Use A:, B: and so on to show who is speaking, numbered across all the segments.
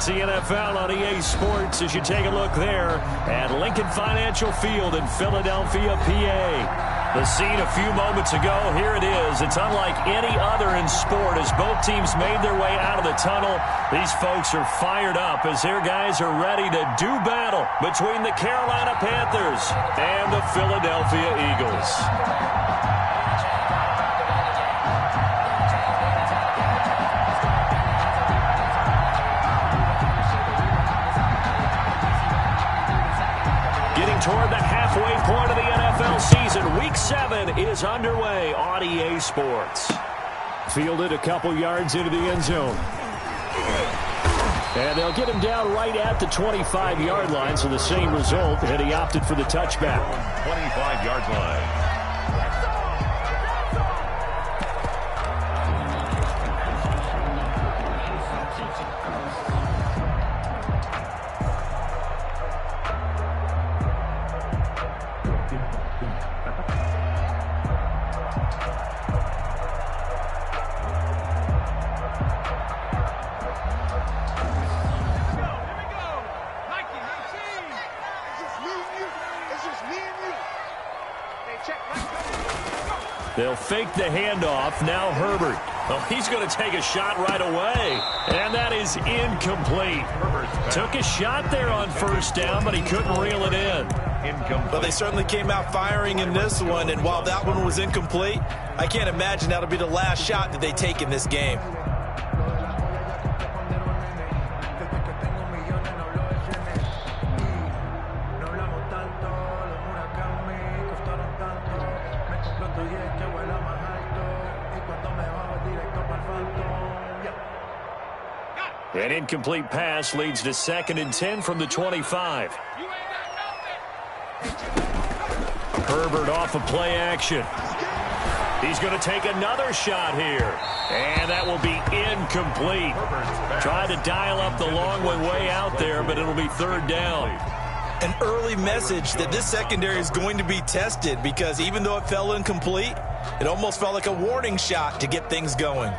A: It's the NFL on EA Sports as you take a look there at Lincoln Financial Field in Philadelphia, PA. The scene a few moments ago, here it is. It's unlike any other in sport as both teams made their way out of the tunnel. These folks are fired up as their guys are ready to do battle between the Carolina Panthers and the Philadelphia Eagles. Toward the halfway point of the NFL season. Week 7 is underway on EA Sports. Fielded a couple yards into the end zone. And they'll get him down right at the 25-yard line, so the same result, and he opted for the touchback.
B: 25-yard line.
A: They'll fake the handoff. Now Herbert. Oh, he's going to take a shot right away. And that is incomplete. Took a shot there on first down, but he couldn't reel it in.
C: Well, they certainly came out firing in this one, and while that one was incomplete, I can't imagine that'll be the last shot that they take in this game.
A: An incomplete pass leads to 2nd and 10 from the 25. Herbert off of play action. He's going to take another shot here. And that will be incomplete. Tried to dial up the long one way out there, but it'll be 3rd down.
C: An early message that this secondary is going to be tested because even though it fell incomplete, it almost felt like a warning shot to get things going.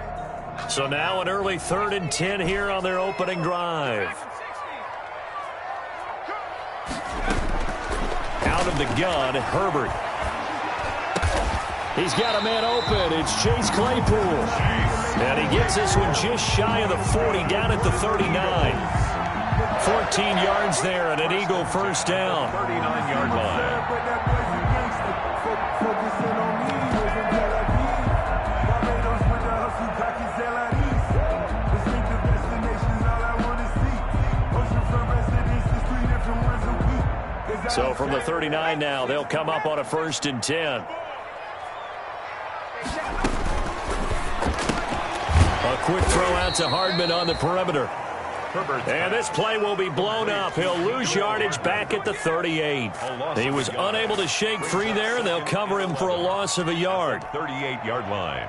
A: So now an early 3rd and 10 here on their opening drive. Out of the gun, Herbert. He's got a man open. It's Chase Claypool. And he gets this one just shy of the 40, down at the 39. 14 yards there and an Eagle first down.
B: 39-yard line.
A: So from the 39 now, they'll come up on a 1st and 10. A quick throw out to Hardman on the perimeter. And this play will be blown up. He'll lose yardage back at the 38. He was unable to shake free there, and they'll cover him for a loss of a yard.
B: 38-yard line.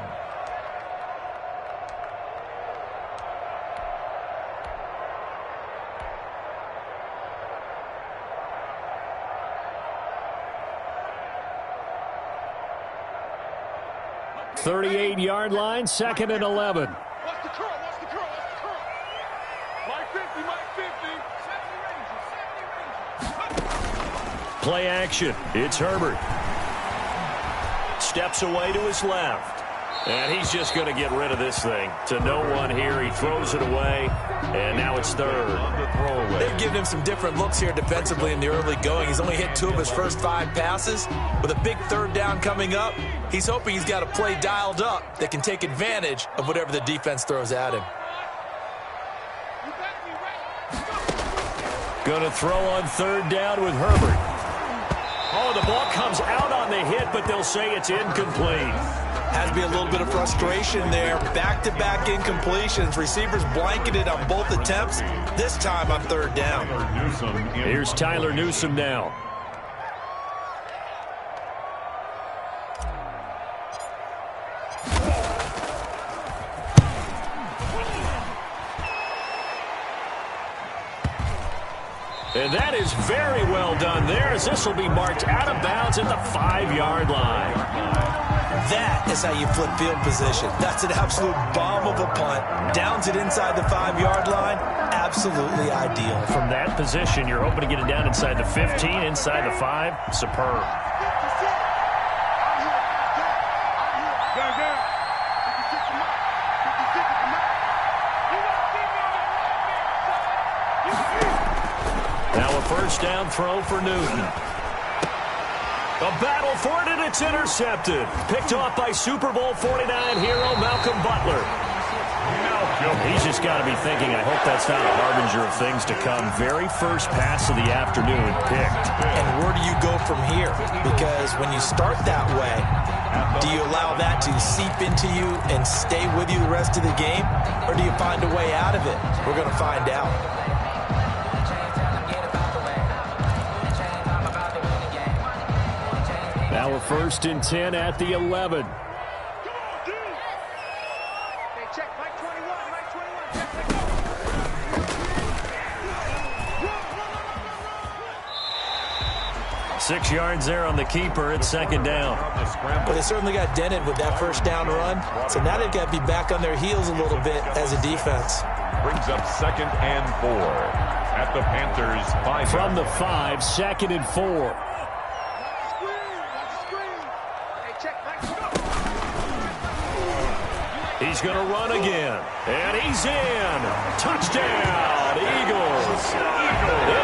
A: Thirty-eight-yard line, 2nd and 11. Play action. It's Herbert. Steps away to his left. And he's just going to get rid of this thing. To no one here. He throws it away. And now it's 3rd.
C: They've given him some different looks here defensively in the early going. He's only hit 2 of his first 5 passes. With a big 3rd down coming up, he's hoping he's got a play dialed up that can take advantage of whatever the defense throws at him.
A: Going to throw on 3rd down with Herbert. Oh, the ball comes out on the hit, but they'll say it's incomplete.
C: Has to be a little bit of frustration there. Back-to-back incompletions. Receivers blanketed on both attempts, this time on 3rd down.
A: Here's Tyler Newsome now. And that is very well done there, as this will be marked out of bounds at the 5-yard line.
C: That is how you flip field position. That's an absolute bomb of a punt. Downs it inside the 5-yard line. absolutely ideal.
A: From that position, you're hoping to get it down inside the 15, inside the 5. Superb. Now a first down throw for Newton. A battle for it, and it's intercepted. Picked off by Super Bowl 49 hero Malcolm Butler. He's just got to be thinking, I hope that's not a harbinger of things to come. Very first pass of the afternoon picked.
C: And where do you go from here? Because when you start that way, do you allow that to seep into you and stay with you the rest of the game? Or do you find a way out of it? We're going to find out.
A: Now a 1st and 10 at the 11. Six yards there on the keeper. It's 2nd down.
C: But they certainly got dented with that first down run. So now they've got to be back on their heels a little bit as a defense.
B: Brings up 2nd and 4 at the Panthers 5.
A: From the 5, 2nd and 4. He's going to run again. And he's in. Touchdown, Eagles.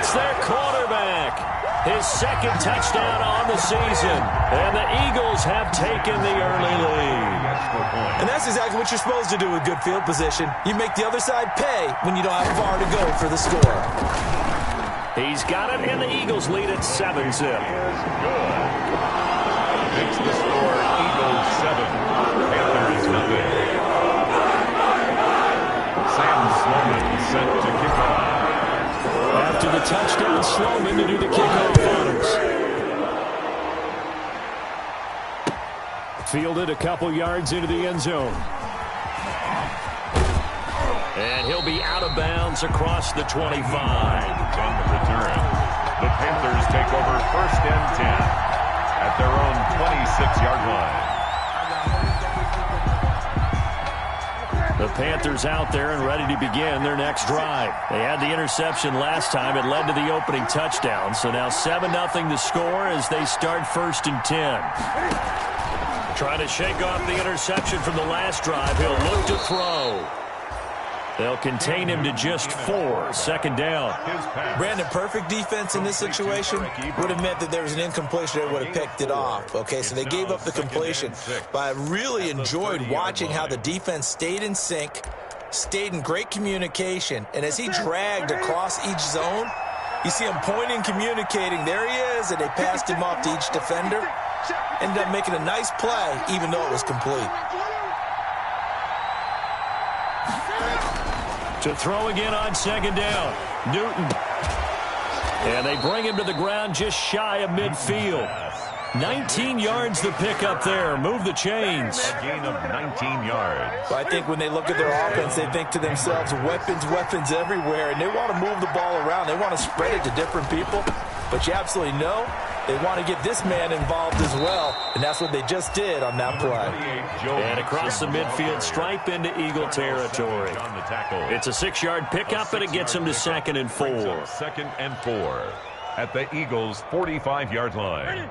A: It's their quarterback. His 2nd touchdown on the season. And the Eagles have taken the early lead.
C: And that's exactly what you're supposed to do with good field position. You make the other side pay when you don't have far to go for the score.
A: He's got it, and the Eagles lead at 7-zip.
B: Makes the score Eagles 7. Panthers nothing. Sam Sloman sent to kick off.
A: After the touchdown, Sloman to do the kickoff honors. Fielded a couple yards into the end zone. And he'll be out of bounds across the 25.
B: On the return, the Panthers take over 1st and 10 at their own 26-yard line.
A: The Panthers out there and ready to begin their next drive. They had the interception last time. It led to the opening touchdown. So now 7-0 to score as they start 1st and 10. Trying to shake off the interception from the last drive. He'll look to throw. They'll contain him to just 4. 2nd down.
C: Brandon, perfect defense in this situation would have meant that there was an incompletion that would have picked it off. Okay, so they gave up the completion. But I really enjoyed watching how the defense stayed in sync, stayed in great communication, and as he dragged across each zone, you see him pointing, communicating. There he is, and they passed him off to each defender. Ended up making a nice play, even though it was complete.
A: To throw again on 2nd down. Newton. And they bring him to the ground just shy of midfield. 19 yards to pick up there. Move the chains.
B: Gain of 19 yards.
C: Well, I think when they look at their offense, they think to themselves, weapons, weapons everywhere, and they want to move the ball around. They want to spread it to different people. But you absolutely know they want to get this man involved as well, and that's what they just did on that play.
A: And across the midfield stripe into Eagle territory. It's a 6-yard pickup, and it gets him to 2nd and 4.
B: 2nd and 4 at the Eagles' 45-yard line.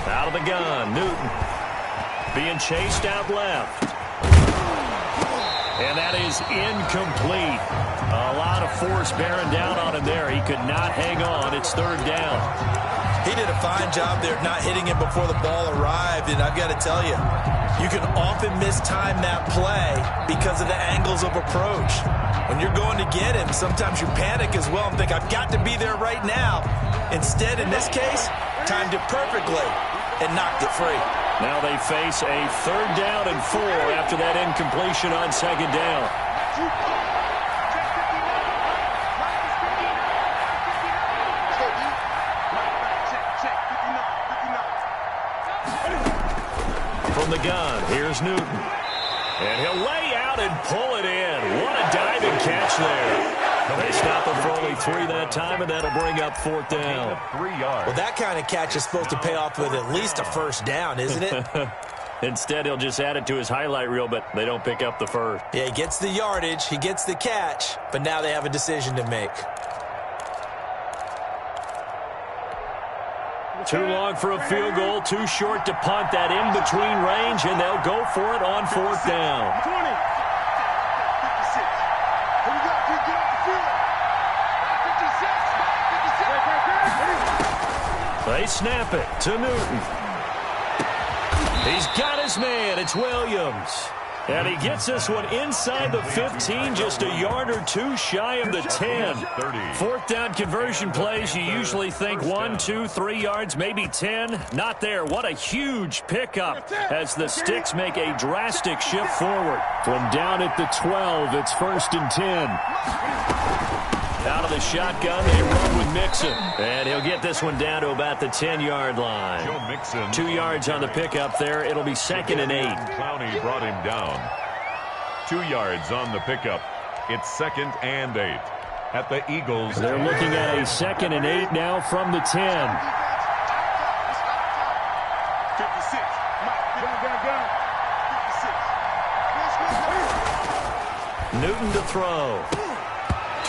A: Out of the gun, Newton. Being chased out left. And that is incomplete. A lot of force bearing down on him there. He could not hang on. It's 3rd down.
C: He did a fine job there not hitting him before the ball arrived, and I've got to tell you, you can often mistime that play because of the angles of approach. When you're going to get him, sometimes you panic as well and think, I've got to be there right now. Instead, in this case, timed it perfectly and knocked it free.
A: Now they face a 3rd down and 4 after that incompletion on 2nd down. From the gun, here's Newton. And he'll lay out and pull it in. What a diving catch there. They stop him for only 3 that time, and that'll bring up 4th down.
B: 3 yards.
C: Well, that kind of catch is supposed to pay off with at least a first down, isn't it?
A: Instead, he'll just add it to his highlight reel, but they don't pick up the first.
C: Yeah, he gets the yardage, he gets the catch, but now they have a decision to make.
A: Too long for a field goal, too short to punt. That in-between range, and they'll go for it on 4th down.
D: 20. 56.
A: They snap it to Newton. He's got his man. It's Williams. And he gets this one inside the 15, just a yard or 2 shy of the 10. 4th down conversion plays, you usually think 1, 2, 3 yards, maybe 10. Not there. What a huge pickup as the Sticks make a drastic shift forward. From down at the 12, it's 1st and 10. Out of the shotgun, they run with Mixon. And he'll get this one down to about the 10-yard line.
B: Joe Mixon.
A: 2 yards on the pickup there. It'll be 2nd and 8.
B: Clowney brought him down. 2 yards on the pickup. It's 2nd and 8. At the Eagles.
A: They're looking at a 2nd and 8 now from the 10.
D: 56.
A: Newton to throw.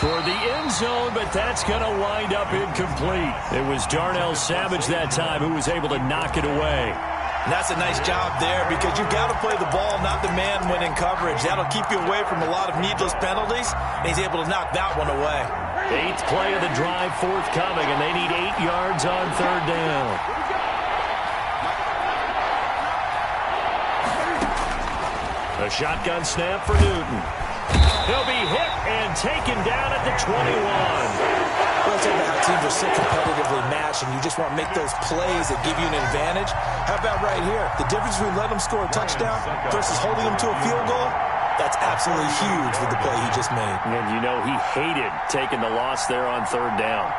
A: Toward the end zone, but that's going to wind up incomplete. It was Darnell Savage that time who was able to knock it away.
C: And that's a nice job there because you've got to play the ball, not the man when in coverage. That'll keep you away from a lot of needless penalties, and he's able to knock that one away.
A: 8th play of the drive forthcoming, and they need 8 yards on 3rd down. A shotgun snap for Newton. He'll be hit and taken down at the 21.
C: Well, it's about how teams are so competitively matched, and you just want to make those plays that give you an advantage. How about right here? The difference between letting them score a touchdown versus holding them to a field goal, that's absolutely huge with the play he just made.
A: And you know he hated taking the loss there on 3rd down.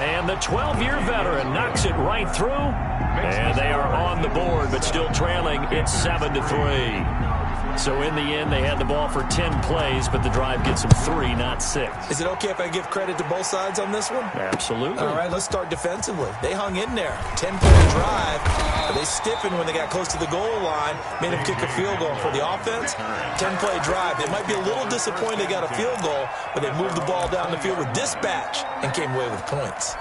A: And the 12-year veteran knocks it right through. And they are on the board, but still trailing. It's 7-3. So in the end, they had the ball for 10 plays, but the drive gets them 3, not 6.
C: Is it okay if I give credit to both sides on this one?
A: Absolutely.
C: All right, let's start defensively. They hung in there. 10-point drive, but they stiffened when they got close to the goal line, made them kick a field goal. For the offense, 10-play drive. They might be a little disappointed they got a field goal, but they moved the ball down the field with dispatch and came away with points.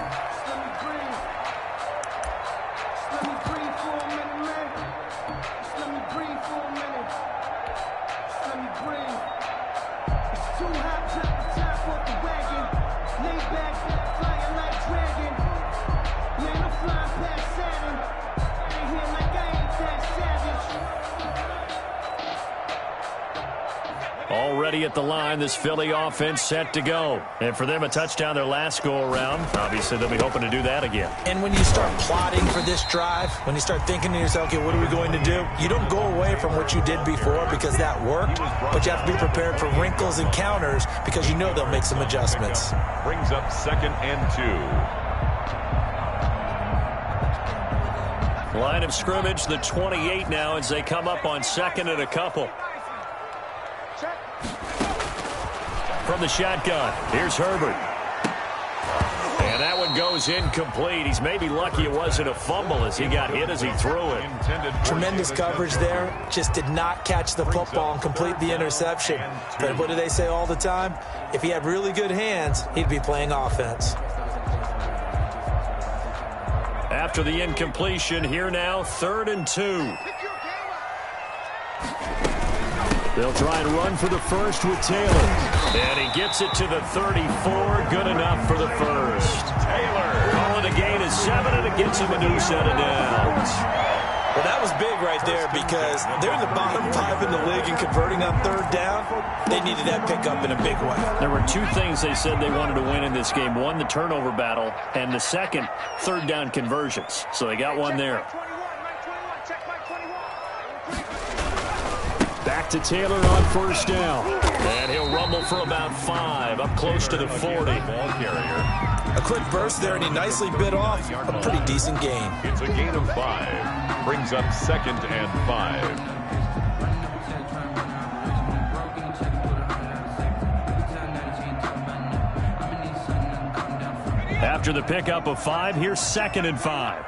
A: Already at the line, this Philly offense set to go. And for them, a touchdown their last go-around. Obviously, they'll be hoping to do that again.
C: And when you start plotting for this drive, when you start thinking to yourself, okay, what are we going to do? You don't go away from what you did before because that worked, but you have to be prepared for wrinkles and counters because you know they'll make some adjustments.
B: Brings up 2nd and 2.
A: Line of scrimmage, the 28 now as they come up on 2nd and a couple. From the shotgun, here's Herbert. And that one goes incomplete. He's maybe lucky it wasn't a fumble as he got hit as he threw it.
C: Tremendous coverage there. Just did not catch the football and complete the interception. But what do they say all the time? If he had really good hands, he'd be playing offense.
A: After the incompletion, here now, 3rd and 2. They'll try and run for the first with Taylor. And he gets it to the 34. Good enough for the first. Taylor calling a gain of 7, and it gets him a new set of downs.
C: Well, that was big right there because they're in the bottom 5 in the league and converting on 3rd down. They needed that pickup in a big way.
A: There were 2 things they said they wanted to win in this game. One, the turnover battle, and the second, 3rd down conversions. So they got one there. Back to Taylor on first down. And he'll rumble for about 5, up close to the 40.
B: Ball carrier.
C: A quick burst there, and he nicely bit off a pretty decent gain.
B: It's a gain of 5. Brings up 2nd and 5.
A: After the pickup of 5, here's 2nd and 5.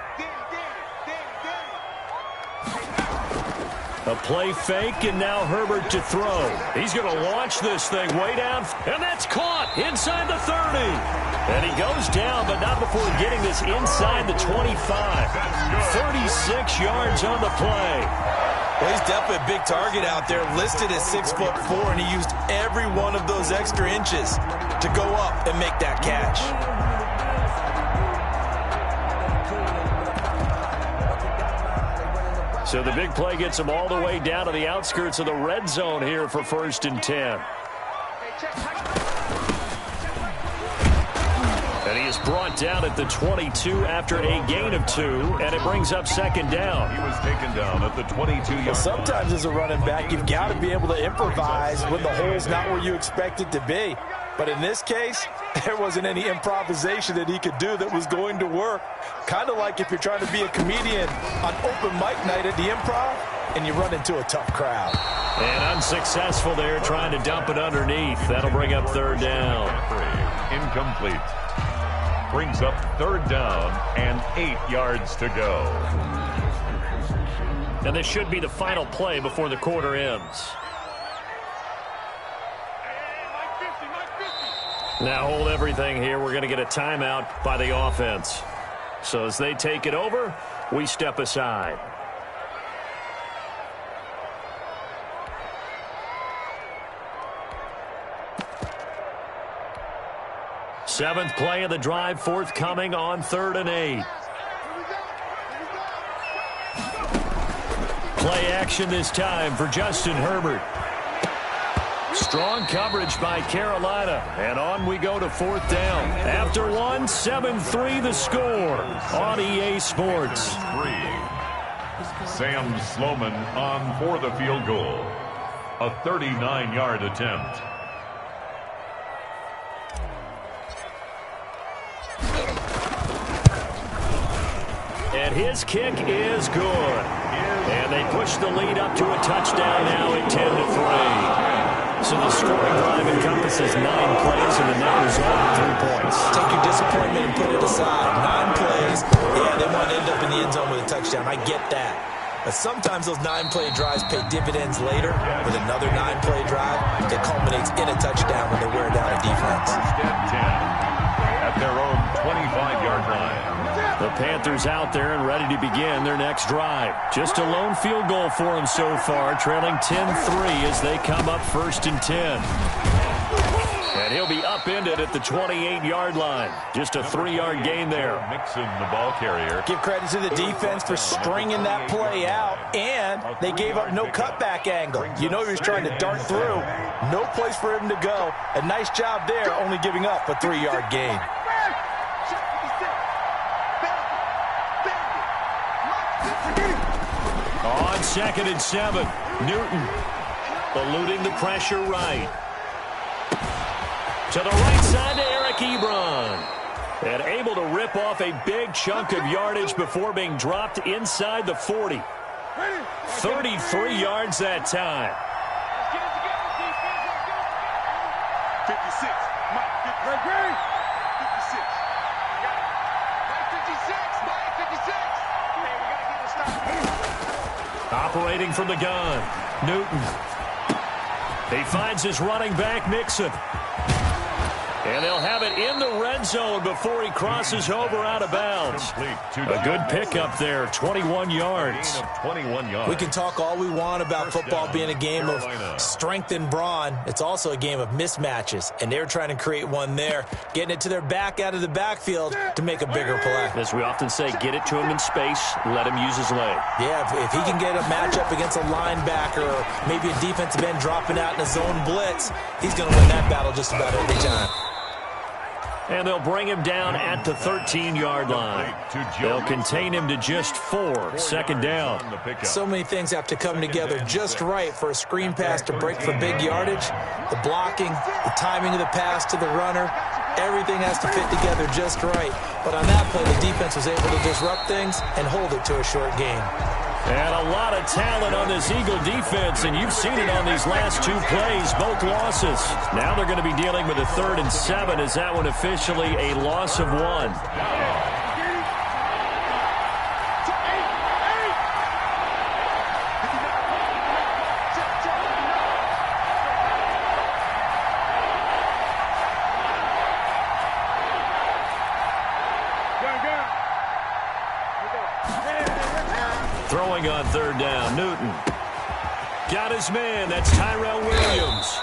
A: A play fake, and now Herbert to throw. He's going to launch this thing way down, and that's caught inside the 30. And he goes down, but not before getting this inside the 25. 36 yards on the play.
C: Well, he's definitely a big target out there, listed at 6'4", and he used every one of those extra inches to go up and make that catch.
A: So the big play gets him all the way down to the outskirts of the red zone here for 1st and 10. And he is brought down at the 22 after a gain of 2, and it brings up 2nd down.
B: He was taken down at the 22-yard line.
C: Sometimes as a running back, you've got to be able to improvise when the hole's not where you expect it to be. But in this case, there wasn't any improvisation that he could do that was going to work. Kind of like if you're trying to be a comedian on open mic night at the Improv and you run into a tough crowd.
A: And unsuccessful there, trying to dump it underneath. That'll bring up 3rd down.
B: Incomplete. Brings up 3rd down and 8 yards to go.
A: And this should be the final play before the quarter ends. Now hold everything here. We're going to get a timeout by the offense. So as they take it over, we step aside. Seventh play of the drive forthcoming on 3rd and 8. Play action this time for Justin Herbert. Strong coverage by Carolina, and on we go to 4th down. After 1, 7-3 the score on EA Sports.
B: Sam Sloman on for the field goal. A 39-yard attempt.
A: And his kick is good. And they push the lead up to a touchdown now at 10-3. So the scoring drive encompasses 9 plays and the net result of 3 points.
C: Take your disappointment and put it aside. 9 plays. Yeah, they want to end up in the end zone with a touchdown. I get that. But sometimes those 9-play drives pay dividends later with another 9-play drive that culminates in a touchdown when they wear down a defense.
B: 10 at their own 25-yard line.
A: The Panthers out there and ready to begin their next drive. Just a lone field goal for them so far, trailing 10-3 as they come up 1st and 10. And he'll be upended at the 28-yard line. Just a 3-yard gain there.
B: Mixon, the ball carrier.
C: Give credit to the defense for stringing that play out, and they gave up no cutback angle. You know he was trying to dart through. No place for him to go. A nice job there, only giving up a 3-yard gain.
A: On 2nd and 7, Newton eluding the pressure right. To the right side to Eric Ebron. And able to rip off a big chunk of yardage before being dropped inside the 40. 33 yards that time.
D: 56. Mike, 56.
A: Operating from the gun, Newton. He finds his running back, Mixon. And they'll have it in the red zone before he crosses over out of bounds. A good pickup there, 21 yards.
B: 21 yards.
C: We can talk all we want about football being a game of strength and brawn. It's also a game of mismatches, and they're trying to create one there, getting it to their back out of the backfield to make a bigger play.
A: As we often say, get it to him in space, let him use his leg.
C: Yeah, if he can get a matchup against a linebacker or maybe a defensive end dropping out in a zone blitz, he's going to win that battle just about every time.
A: And they'll bring him down at the 13-yard line. They'll contain him to just 4, second down.
C: So many things have to come together just right for a screen pass to break for big yardage. The blocking, the timing of the pass to the runner, everything has to fit together just right. But on that play, the defense was able to disrupt things and hold it to a short gain.
A: And a lot of talent on this Eagle defense, and you've seen it on these last 2 plays, both losses. Now they're going to be dealing with a 3rd and 7. Is that one officially a loss of 1? Throwing on 3rd down, Newton. Got his man, that's Tyrell Williams.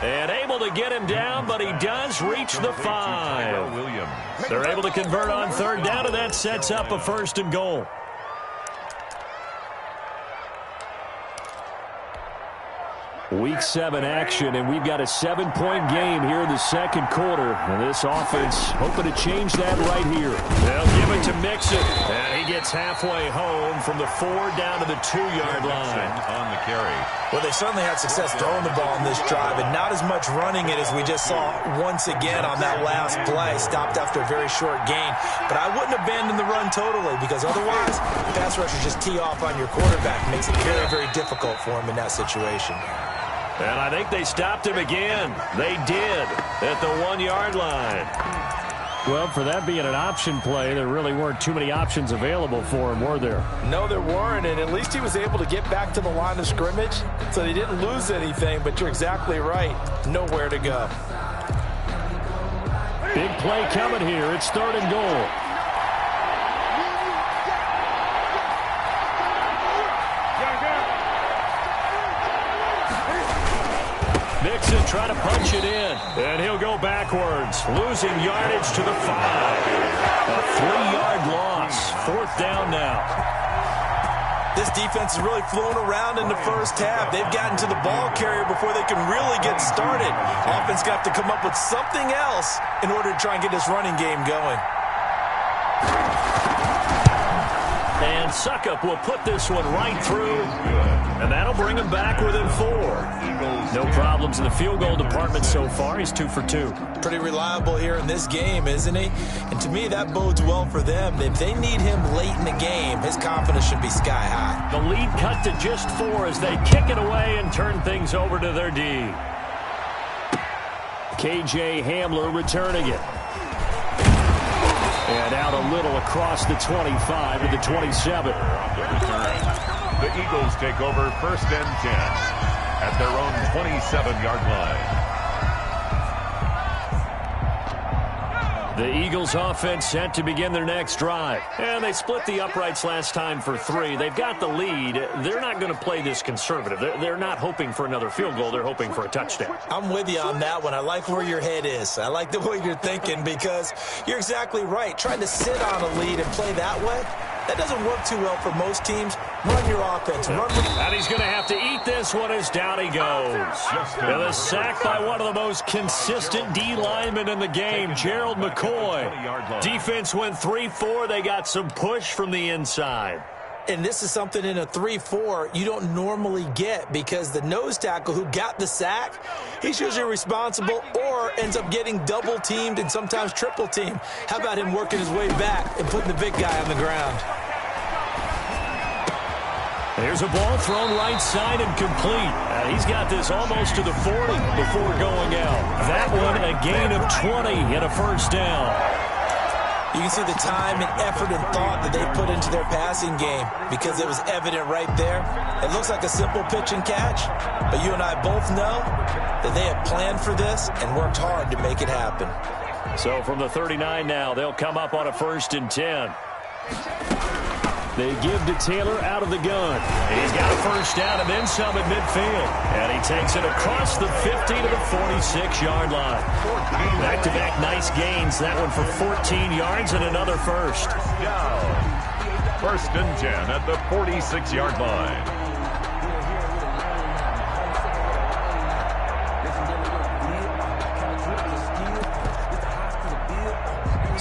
A: And able to get him down, but he does reach the 5. They're able to convert on 3rd down, and that sets up a 1st and goal. Week 7 action, and we've got a 7-point game here in the 2nd quarter. And this offense hoping to change that right here. They'll give it to Mixon, and he gets halfway home from the 4 down to the 2-yard line.
B: On the carry.
C: Well, they certainly had success throwing the ball in this drive, and not as much running it as we just saw once again on that last play. Stopped after a very short gain. But I wouldn't abandon the run totally, because otherwise, pass rushers just tee off on your quarterback. Makes it very, very difficult for him in that situation.
A: And I think they stopped him again. They did at the 1-yard line. Well, for that being an option play, there really weren't too many options available for him, were there?
C: No, there weren't, and at least he was able to get back to the line of scrimmage, so they didn't lose anything, but you're exactly right. Nowhere to go.
A: Big play coming here. It's 3rd and goal. Mixon trying to punch it in, and he'll go backwards, losing yardage to the 5. A 3-yard loss, 4th down now.
C: This defense is really flown around in the first half. They've gotten to the ball carrier before they can really get started. Offense got to come up with something else in order to try and get this running game going.
A: And Suckup will put this one right through, and that'll bring him back within 4. No problems in the field goal department so far. He's 2 for 2.
C: Pretty reliable here in this game, isn't he? And to me, that bodes well for them. If they need him late in the game, his confidence should be sky high.
A: The lead cut to just 4 as they kick it away and turn things over to their D. KJ Hamler returning it. And out a little across the 25 to the 27.
B: The Eagles take over 1st and 10 at their own 27-yard line.
A: The Eagles offense set to begin their next drive. And they split the uprights last time for 3. They've got the lead. They're not going to play this conservative. They're not hoping for another field goal. They're hoping for a touchdown.
C: I'm with you on that one. I like where your head is. I like the way you're thinking, because you're exactly right. Trying to sit on a lead and play that way, that doesn't work too well for most teams. Run your offense.
A: And he's going to have to eat this one as down he goes. And a sack by one of the most consistent D linemen in the game, Gerald McCoy. Defense went 3-4. They got some push from the inside.
C: And this is something in a 3-4 you don't normally get, because the nose tackle who got the sack, he's usually responsible or ends up getting double teamed and sometimes triple teamed. How about him working his way back and putting the big guy on the ground?
A: There's a ball thrown right side and complete. He's got this almost to the 40 before going out. That one a gain of 20 and a 1st down.
C: You can see the time and effort and thought that they put into their passing game, because it was evident right there. It looks like a simple pitch and catch, but you and I both know that they have planned for this and worked hard to make it happen.
A: So from the 39 now, they'll come up on a 1st and 10. They give to Taylor out of the gun. He's got a 1st down and then some at midfield. And he takes it across the 50 to the 46-yard line. Back-to-back nice gains. That one for 14 yards and another 1st.
B: 1st and 10 at the 46-yard line.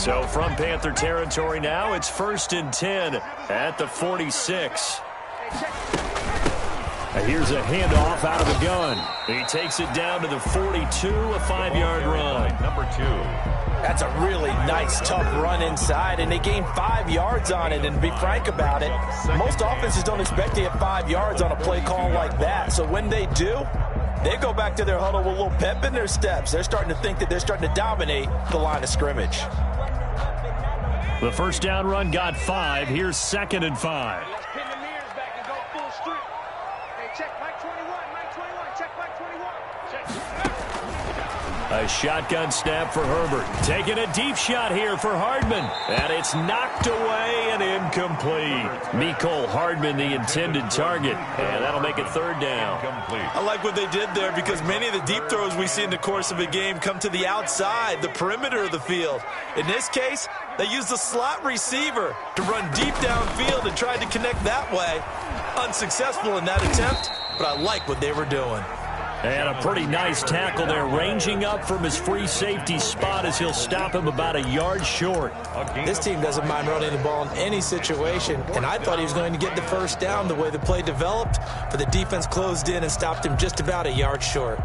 A: So from Panther territory now, it's 1st and 10 at the 46. Here's a handoff out of the gun. He takes it down to the 42, a 5-yard run.
B: Number 2.
C: That's a really nice, tough run inside, and they gained 5 yards on it. And to be frank about it, most offenses don't expect to get 5 yards on a play call like that. So when they do, they go back to their huddle with a little pep in their steps. They're starting to think that they're starting to dominate the line of scrimmage.
A: The first down run got 5. Here's 2nd and 5.
D: Let's pin the mirrors back and go full strip. Hey, check Mike 21, Mike 21, check Mike 21. Check.
A: A shotgun snap for Herbert. Taking a deep shot here for Hardman. And it's knocked away and incomplete. Mecole Hardman, the intended target. And that'll make it 3rd down.
C: I like what they did there because many of the deep throws we see in the course of a game come to the outside, the perimeter of the field. In this case, they used the slot receiver to run deep downfield and tried to connect that way. Unsuccessful in that attempt, but I like what they were doing.
A: And a pretty nice tackle there, ranging up from his free safety spot as he'll stop him about a yard short.
C: This team doesn't mind running the ball in any situation, and I thought he was going to get the first down the way the play developed, but the defense closed in and stopped him just about a yard short.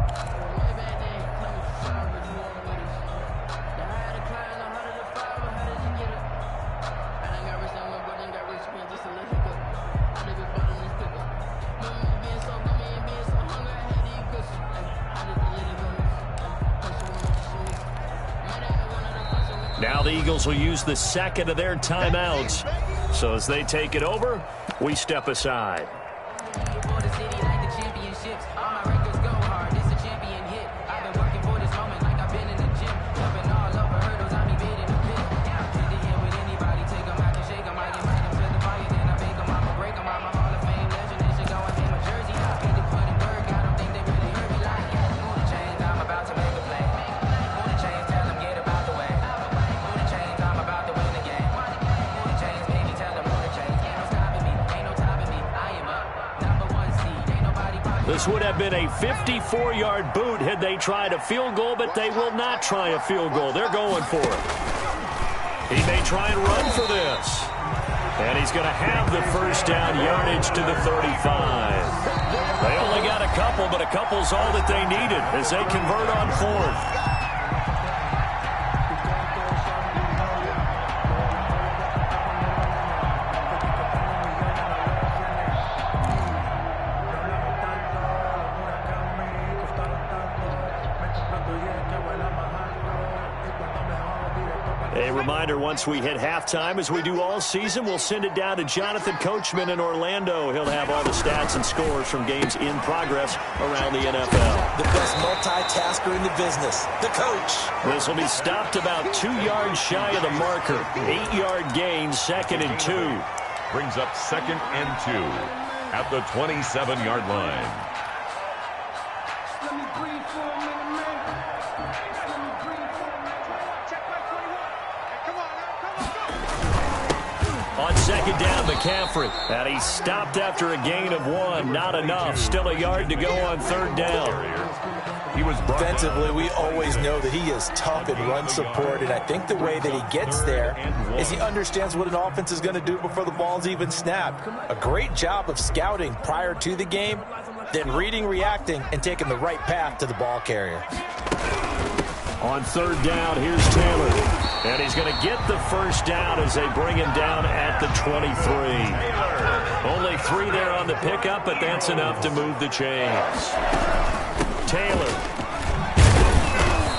A: Now the Eagles will use the 2nd of their timeouts. So as they take it over, we step aside. This would have been a 54-yard boot had they tried a field goal, but they will not try a field goal. They're going for it. He may try and run for this. And he's going to have the first down, yardage to the 35. They only got a couple, but a couple's all that they needed as they convert on 4th. A reminder, once we hit halftime, as we do all season, we'll send it down to Jonathan Coachman in Orlando. He'll have all the stats and scores from games in progress around the NFL.
C: The best multitasker in the business, the coach.
A: This will be stopped about 2 yards shy of the marker. 8-yard gain, 2nd and 2.
B: Brings up 2nd and 2 at the 27-yard line.
A: On 2nd down, McCaffrey. And he stopped after a gain of 1. Not enough. Still a yard to go on 3rd down.
B: He was
C: defensively, we always know that he is tough in run support, and I think the way that he gets there is he understands what an offense is going to do before the ball's even snapped. A great job of scouting prior to the game, then reading, reacting, and taking the right path to the ball carrier.
A: On 3rd down, here's Taylor. And he's going to get the first down as they bring him down at the 23. Only 3 there on the pickup, but that's enough to move the chains. Taylor.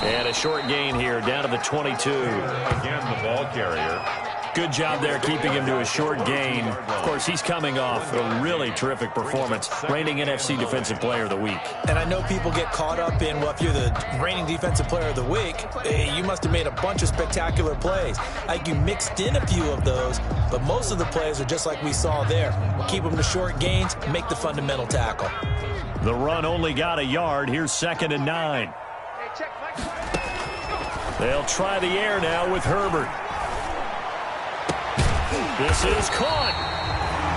A: And a short gain here, down to the 22.
B: Again, the ball carrier.
A: Good job there keeping him to a short gain. Of course, he's coming off a really terrific performance, reigning NFC Defensive Player of the Week.
C: And I know people get caught up in, well, if you're the reigning Defensive Player of the Week, you must have made a bunch of spectacular plays. Like you mixed in a few of those, but most of the plays are just like we saw there. Keep them to short gains, make the fundamental tackle.
A: The run only got a yard. Here's 2nd and 9. They'll try the air now with Herbert. This is caught.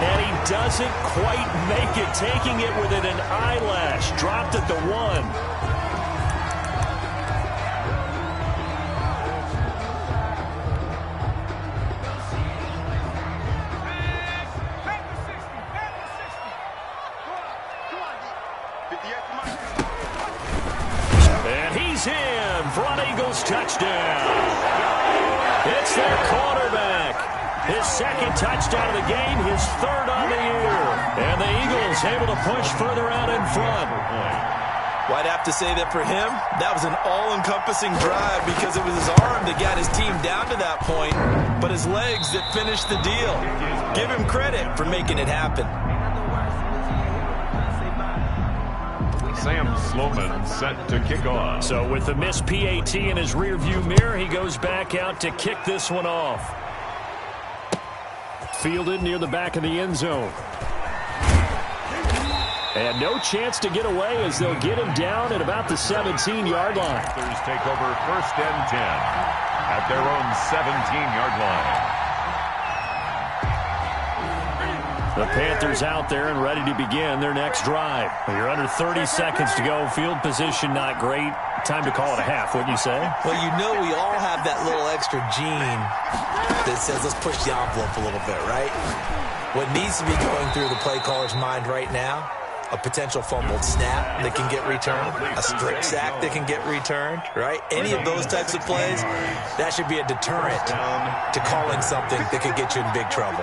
A: And he doesn't quite make it, taking it within an eyelash. Dropped at the 1. touchdown. It's their quarterback. His second touchdown of the game, his third on the year. And the Eagles able to push further out in front.
C: Well, I'd have to say that for him, that was an all-encompassing drive because it was his arm that got his team down to that point, but his legs that finished the deal. Give him credit for making it happen.
B: Sam Sloman set to kick off.
A: So with the missed PAT in his rearview mirror, he goes back out to kick this one off. Fielded near the back of the end zone. And no chance to get away as they'll get him down at about the 17-yard line.
B: Panthers take over 1st and 10 at their own 17-yard line.
A: The Panthers out there and ready to begin their next drive. You're under 30 seconds to go. Field position not great. Time to call it a half, wouldn't you say?
C: Well, you know we all have that little extra gene that says let's push the envelope a little bit, right? What needs to be going through the play caller's mind right now, a potential fumbled snap that can get returned, a strip sack that can get returned, right? Any of those types of plays, that should be a deterrent to calling something that could get you in big trouble.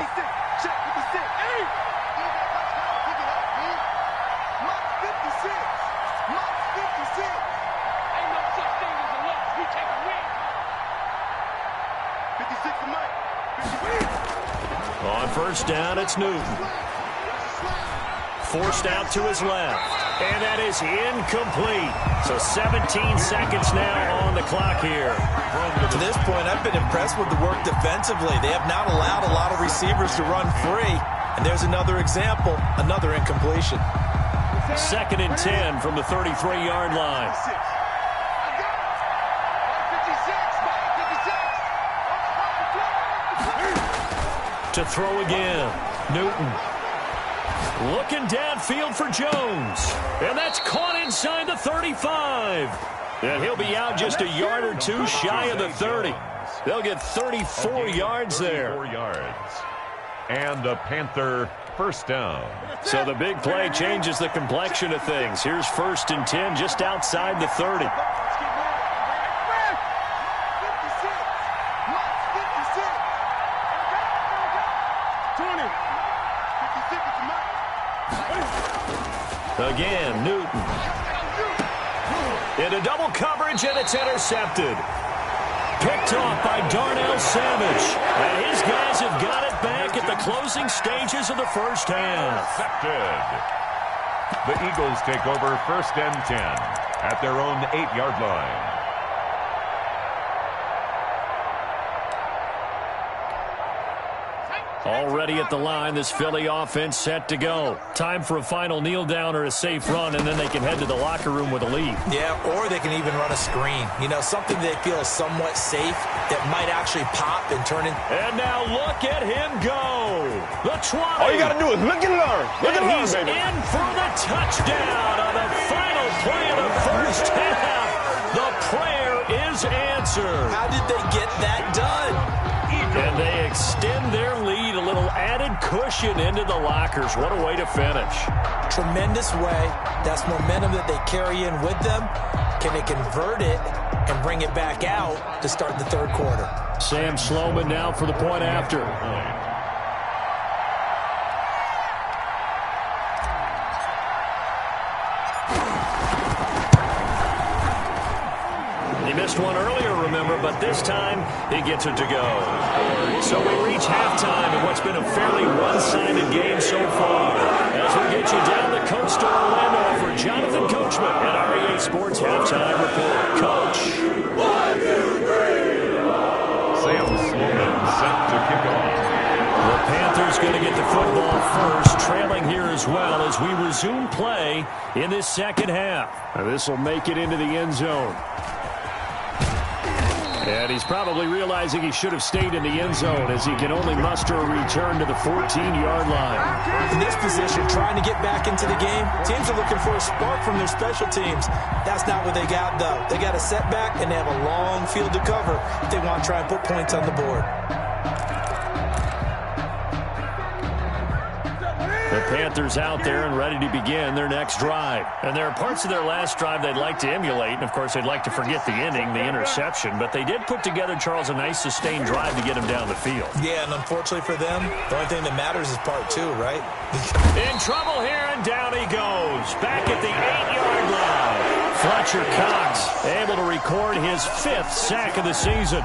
A: On first down, it's Newton. Forced out to his left. And that is incomplete. So 17 seconds now on the clock here.
C: To this point, I've been impressed with the work defensively. They have not allowed a lot of receivers to run free. And there's another example, another incompletion.
A: 2nd and 10 from the 33-yard line. To throw again, Newton. Looking downfield for Jones. And that's caught inside the 35. And he'll be out just a yard or two shy of the 30. They'll get 34 yards there.
B: 34 yards. And a Panther first down.
A: So the big play changes the complexion of things. Here's 1st and 10 just outside the 30. Again, Newton. Into double coverage, and it's intercepted. Picked off by Darnell Savage. And his guys have got it back at the closing stages of the first half.
B: Intercepted. The Eagles take over 1st and 10 at their own 8-yard line.
A: Already at the line, this Philly offense set to go. Time for a final kneel down or a safe run, and then they can head to the locker room with a lead.
C: Yeah, or they can even run a screen. You know, something they feel is somewhat safe that might actually pop and turn in.
A: And now look at him go. The 20.
E: All you got to do is look and learn. Look and learn,
A: he's
E: baby.
A: in for the touchdown on the final play of the first half. The prayer is answered.
C: How did they get that done?
A: And they extend their lead, a little added cushion into the lockers. What a way to finish.
C: Tremendous way. That's momentum that they carry in with them. Can they convert it and bring it back out to start the third quarter?
A: Sam Sloman now for the point after. He missed one earlier, remember, but this time he gets it to go. So we reach halftime in what's been a fairly one-sided game so far. As we get you down the coast to Orlando for Jonathan Coachman at our EA Sports Halftime Report. Coach.
B: 1, 2, 3. Sam Sloman set to kick off.
A: The Panthers going to get the football first, trailing here as well as we resume play in this second half. This will make it into the end zone. And he's probably realizing he should have stayed in the end zone as he can only muster a return to the 14-yard line.
C: In this position, trying to get back into the game, teams are looking for a spark from their special teams. That's not what they got, though. They got a setback, and they have a long field to cover if they want to try and put points on the board.
A: The Panthers out there and ready to begin their next drive. And there are parts of their last drive they'd like to emulate. And, of course, they'd like to forget the inning, the interception. But they did put together, Charles, a nice sustained drive to get him down the field.
C: Yeah, and unfortunately for them, the only thing that matters is part 2, right?
A: In trouble here, and down he goes. Back at the 8-yard line. Fletcher Cox able to record his 5th sack of the season.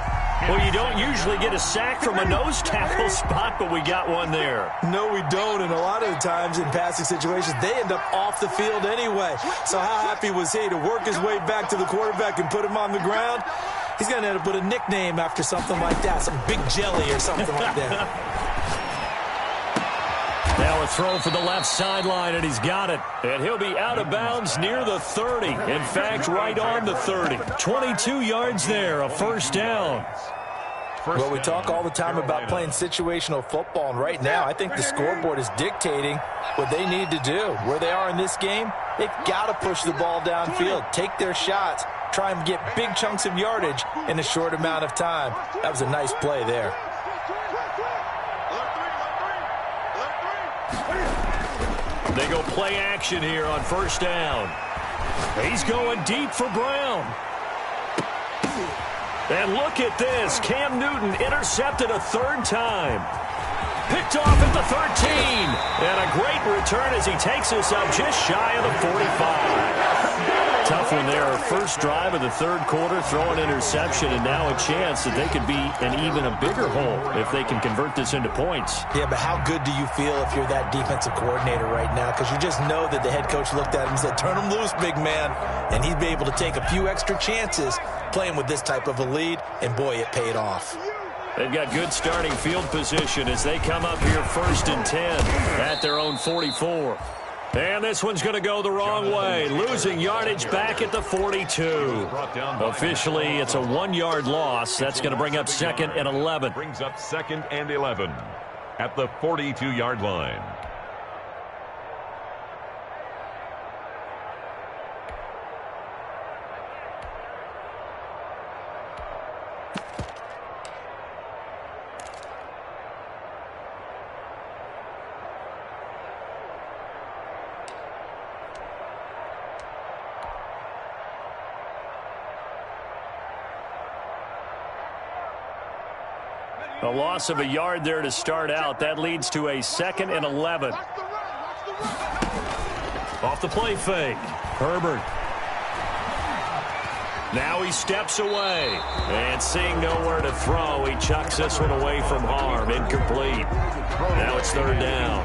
A: Well, you don't usually get a sack from a nose tackle spot, but we got one there.
C: No, we don't, and a lot of the times in passing situations, they end up off the field anyway. So how happy was he to work his way back to the quarterback and put him on the ground? He's going to end up with a nickname after something like that, some Big Jelly or something like that.
A: Now a throw for the left sideline, and he's got it. And he'll be out of bounds near the 30. In fact, right on the 30. 22 yards there, a first down.
C: Well, we talk all the time about playing situational football, and right now I think the scoreboard is dictating what they need to do. Where they are in this game, they've got to push the ball downfield, take their shots, try and get big chunks of yardage in a short amount of time. That was a nice play there.
A: They go play action here on first down. He's going deep for Brown. And look at this. Cam Newton intercepted a 3rd time. Picked off at the 13. And a great return as he takes us up just shy of the 45. Tough one there. First drive of the 3rd quarter, throw an interception, and now a chance that they could be in even a bigger hole if they can convert this into points.
C: Yeah, but how good do you feel if you're that defensive coordinator right now? Because you just know that the head coach looked at him and said, turn him loose, big man. And he'd be able to take a few extra chances playing with this type of a lead, and boy, it paid off.
A: They've got good starting field position as they come up here 1st and 10 at their own 44. And this one's going to go the wrong way, losing yardage back at the 42. Officially, it's a 1-yard loss. That's going to bring up 2nd and 11.
B: Brings up 2nd and 11 at the 42-yard line.
A: A loss of a yard there to start out. That leads to a 2nd and 11. Off the play fake. Herbert. Now he steps away. And seeing nowhere to throw, he chucks this one away from harm. Incomplete. Now it's 3rd down.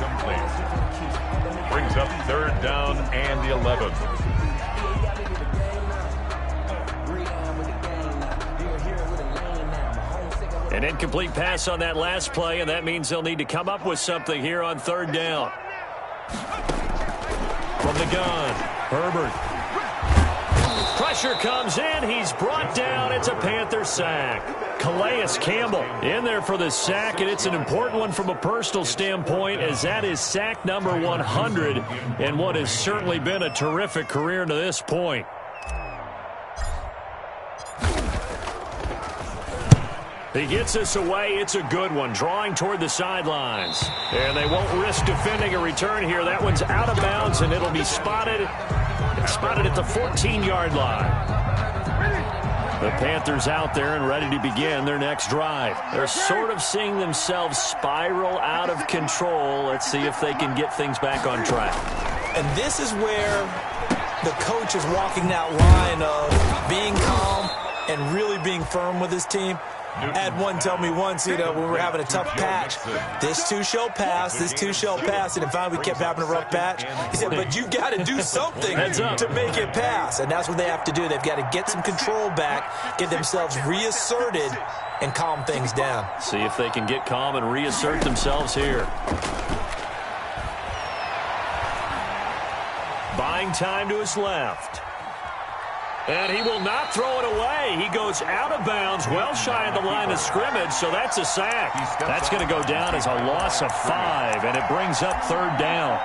B: Brings up 3rd down and the 11.
A: An incomplete pass on that last play, and that means they'll need to come up with something here on 3rd down. From the gun, Herbert. Pressure comes in. He's brought down. It's a Panther sack. Calais Campbell in there for the sack, and it's an important one from a personal standpoint, as that is sack number 100 in what has certainly been a terrific career to this point. He gets us away. It's a good one, drawing toward the sidelines. And they won't risk defending a return here. That one's out of bounds, and it'll be spotted at the 14-yard line. The Panthers out there and ready to begin their next drive. They're sort of seeing themselves spiral out of control. Let's see if they can get things back on track.
C: And this is where the coach is walking that line of being calm and really being firm with his team. I had one tell me once, when we were having a tough patch, this too shall pass, this too shall pass, and finally we kept having a rough patch. He said, but you've got to do something to make it pass, and that's what they have to do. They've got to get some control back, get themselves reasserted, and calm things down.
A: See if they can get calm and reassert themselves here. Buying time to his left. And he will not throw it away. He goes out of bounds, well shy of the line of scrimmage, so that's a sack. That's going to go down as a loss of 5, and it brings up 3rd down.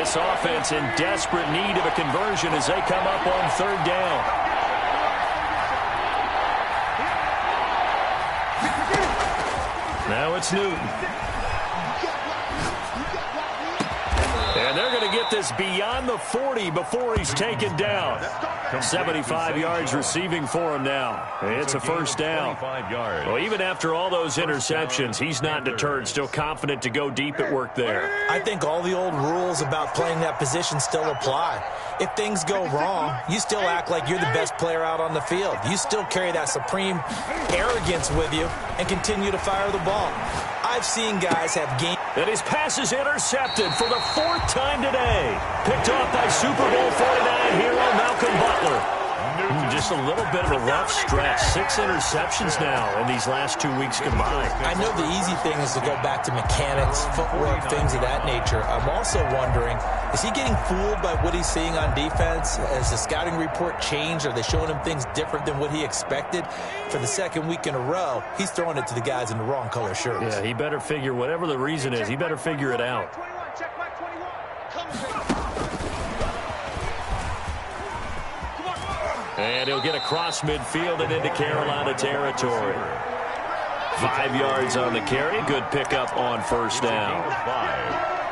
A: This offense in desperate need of a conversion as they come up on 3rd down. it's Newton. And they're going to get this beyond the 40 before he's taken down. 75 yards receiving for him now. It's a first down. Well, even after all those interceptions, he's not deterred, still confident to go deep at work there.
C: I think all the old rules about playing that position still apply. If things go wrong, you still act like you're the best player out on the field. You still carry that supreme arrogance with you and continue to fire the ball. I've seen guys have game.
A: And his pass is intercepted for the 4th time today. Picked off by Super Bowl 49 hero Malcolm Butler. Just a little bit of a rough stretch. 6 interceptions now in these last 2 weeks combined.
C: I know the easy thing is to go back to mechanics, footwork, things of that nature. I'm also wondering, is he getting fooled by what he's seeing on defense? Has the scouting report changed? Are they showing him things different than what he expected? For the 2nd week in a row, he's throwing it to the guys in the wrong color shirts.
A: Yeah, he better figure, whatever the reason is, he better figure it out. And he'll get across midfield and into Carolina territory. 5 yards on the carry. Good pickup on first down.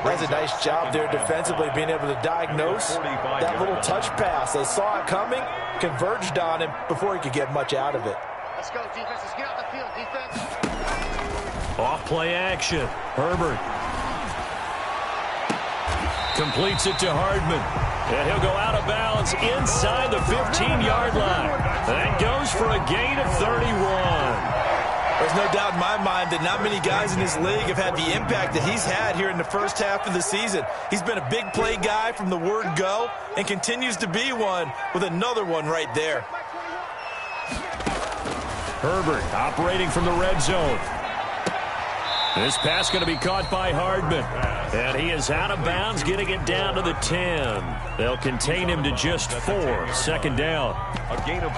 F: That's a nice job there defensively, being able to diagnose that little touch pass. They saw it coming, converged on him before he could get much out of it.
D: Let's go, defense. Let's get out the field, defense.
A: Off play action. Herbert completes it to Hardman. And he'll go out of bounds inside the 15-yard line. That goes for a gain of 31.
C: There's no doubt in my mind that not many guys in this league have had the impact that he's had here in the first half of the season. He's been a big play guy from the word go and continues to be one with another one right there.
A: Herbert operating from the red zone. This pass going to be caught by Hardman. And he is out of bounds, getting it down to the 10. They'll contain him to just 4. Second down.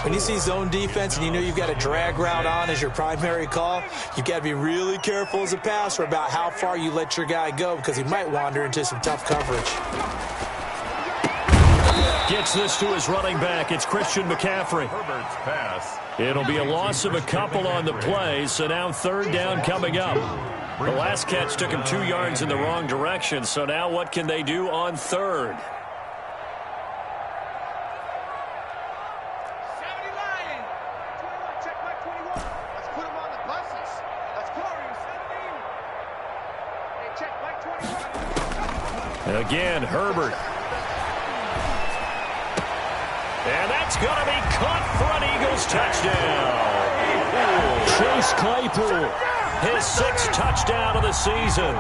C: When you see zone defense and you know you've got a drag route on as your primary call, you've got to be really careful as a passer about how far you let your guy go because he might wander into some tough coverage.
A: Gets this to his running back. It's Christian McCaffrey.
B: Herbert's pass.
A: It'll be a loss of a couple on the play, so now third down coming up. The last catch took him 2 yards in the wrong direction, so now what can they do on third?
D: Check back 21. Let's put him on the buses. Let's go. Hey, check back 21.
A: Again, Herbert. And that's going to be caught for an Eagles touchdown. Chase Claypool, his 6th touchdown of the season.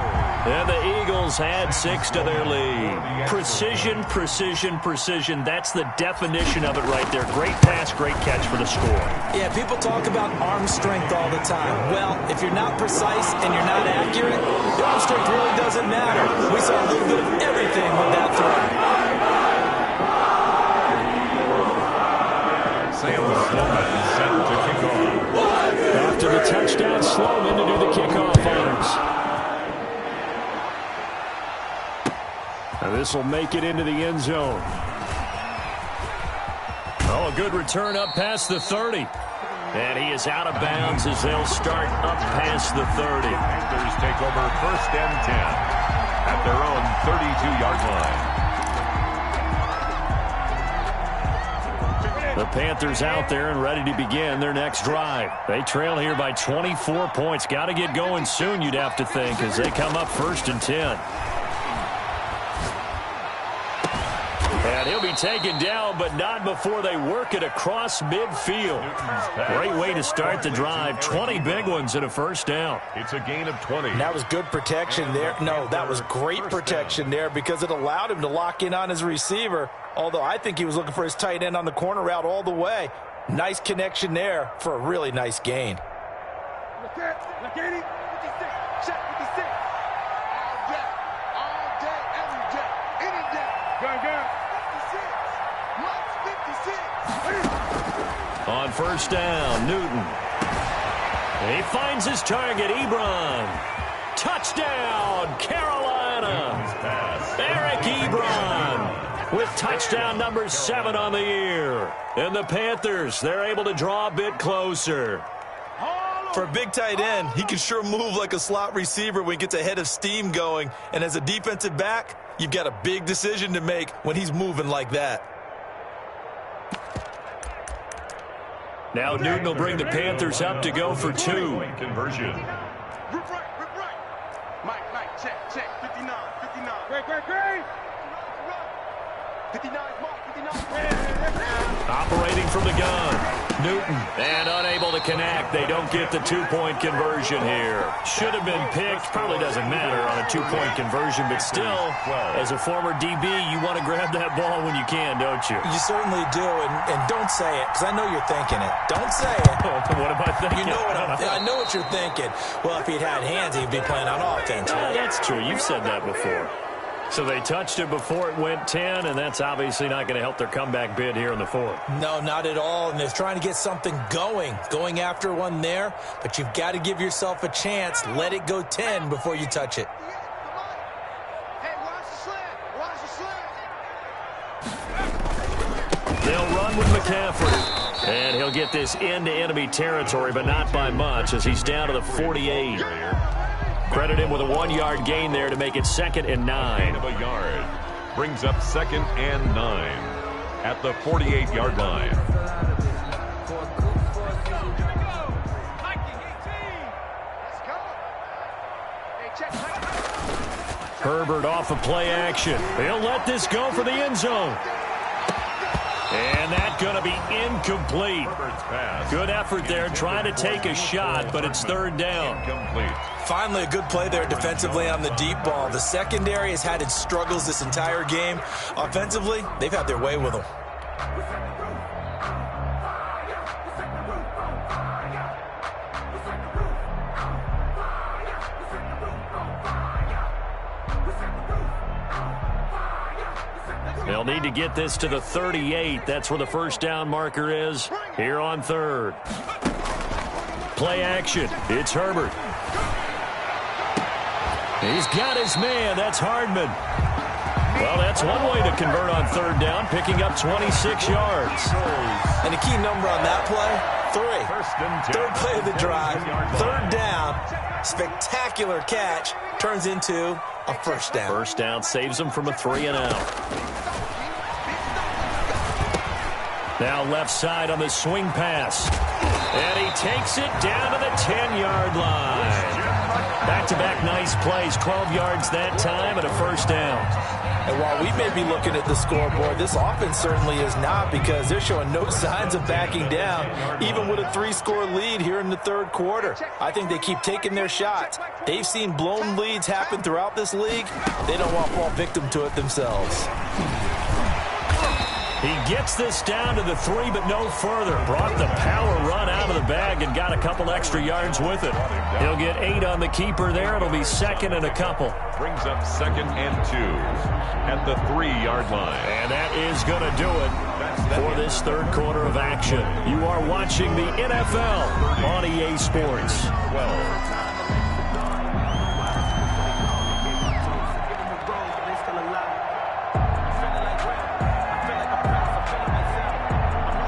A: And the Eagles add 6 to their lead. Precision, precision, precision. That's the definition of it right there. Great pass, great catch for the score.
C: Yeah, people talk about arm strength all the time. Well, if you're not precise and you're not accurate, the arm strength really doesn't matter. We saw a little bit of everything with that throw.
A: After the touchdown, Sloman to do the kickoff honors. This will make it into the end zone. Oh, a good return up past the 30. And he is out of bounds as they'll start up past the 30.
B: Panthers take over 1st and 10 at their own 32-yard line.
A: The Panthers out there and ready to begin their next drive. They trail here by 24 points. Got to get going soon, you'd have to think, as they come up 1st and 10. And he'll be taken down, but not before they work it across midfield. Great way to start the drive. 20 big ones and a first down.
B: It's a gain of 20.
F: And that was good protection there. No, that was great protection there because it allowed him to lock in on his receiver. Although I think he was looking for his tight end on the corner route all the way. Nice connection there for a really nice gain.
D: Look at him. 56. Check 56. All day, every day, any day. Go. 56.
A: On first down, Newton. He finds his target, Ebron. Touchdown, Carolina. Eric Ebron with touchdown number 7 on the year. And the Panthers, they're able to draw a bit closer.
C: For a big tight end, he can sure move like a slot receiver when he gets a head of steam going. And as a defensive back, you've got a big decision to make when he's moving like that.
A: Now Newton will bring the Panthers up to go for 2.
B: Conversion.
D: Rip right. Mike, check. 59. Great. 59, Mark, 59.
A: Operating from the gun. Newton, and unable to connect. They don't get the 2-point conversion here. Should have been picked. Probably doesn't matter on a 2-point conversion, but still, as a former DB, you want to grab that ball when you can, don't you?
F: You certainly do, and don't say it, because I know you're thinking it. Don't say it.
A: What am I thinking?
F: You know I know what you're thinking. Well, if he'd had hands, he'd be playing on offense.
A: Right? That's true. You've said that before. So they touched it before it went 10, and that's obviously not going to help their comeback bid here in the 4th.
F: No, not at all, and they're trying to get something going after one there, but you've got to give yourself a chance. Let it go 10 before you touch it.
D: Hey, watch the slant.
A: They'll run with McCaffrey, and he'll get this into enemy territory, but not by much as he's down to the 48. Credit him with a 1-yard gain there to make it 2nd and 9.
B: Of a yard. Brings up 2nd and 9 at the 48-yard line.
A: Herbert off of play action. He'll let this go for the end zone. And that's going to be incomplete. Good effort there, trying to take a shot, but it's 3rd down.
B: Incomplete.
C: Finally, a good play there defensively on the deep ball. The secondary has had its struggles this entire game. Offensively, they've had their way with them.
A: They'll need to get this to the 38. That's where the 1st down marker is here on 3rd. Play action. It's Herbert. He's got his man. That's Hardman. Well, that's one way to convert on 3rd down, picking up 26 yards.
C: And the key number on that play, 3. 3rd play of the drive, 3rd down, spectacular catch, turns into a 1st down.
A: 1st down saves them from a 3-and-out. Now left side on the swing pass. And he takes it down to the 10-yard line. Back-to-back nice plays, 12 yards that time and a 1st down.
F: And while we may be looking at the scoreboard, this offense certainly is not, because they're showing no signs of backing down, even with a 3-score lead here in the 3rd quarter. I think they keep taking their shots. They've seen blown leads happen throughout this league. They don't want to fall victim to it themselves.
A: He gets this down to the 3, but no further. Brought the power run out of the bag and got a couple extra yards with it. He'll get 8 on the keeper there. It'll be 2nd and a couple.
B: Brings up 2nd and 2 at the 3-yard line.
A: And that is going to do it for this 3rd quarter of action. You are watching the NFL on EA Sports.
B: 12.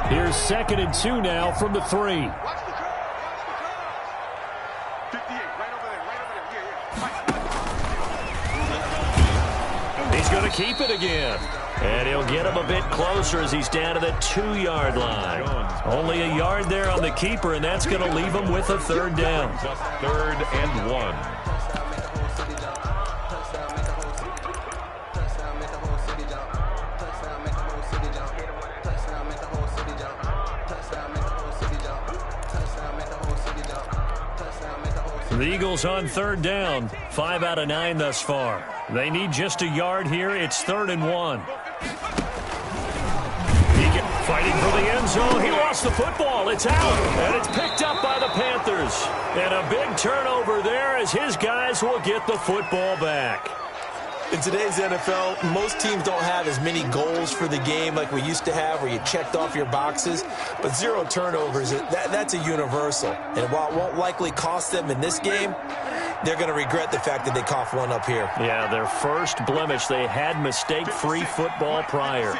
A: Here's 2nd and 2 now from the 3.
D: Watch the curve. 58, right over there.
A: He's going to keep it again. And he'll get him a bit closer as he's down to the 2-yard line. Only a yard there on the keeper, and that's going to leave him with a 3rd down.
B: 3rd and 1.
A: The Eagles on 3rd down. 5 out of 9 thus far. They need just a yard here. It's 3rd and 1. Fighting for the end zone. He lost the football. It's out. And it's picked up by the Panthers. And a big turnover there as his guys will get the football back.
C: In today's NFL, most teams don't have as many goals for the game like we used to have, where you checked off your boxes. But 0 turnovers, that's a universal. And while it won't likely cost them in this game, they're going to regret the fact that they coughed one up here.
A: Yeah, their first blemish. They had mistake-free football prior.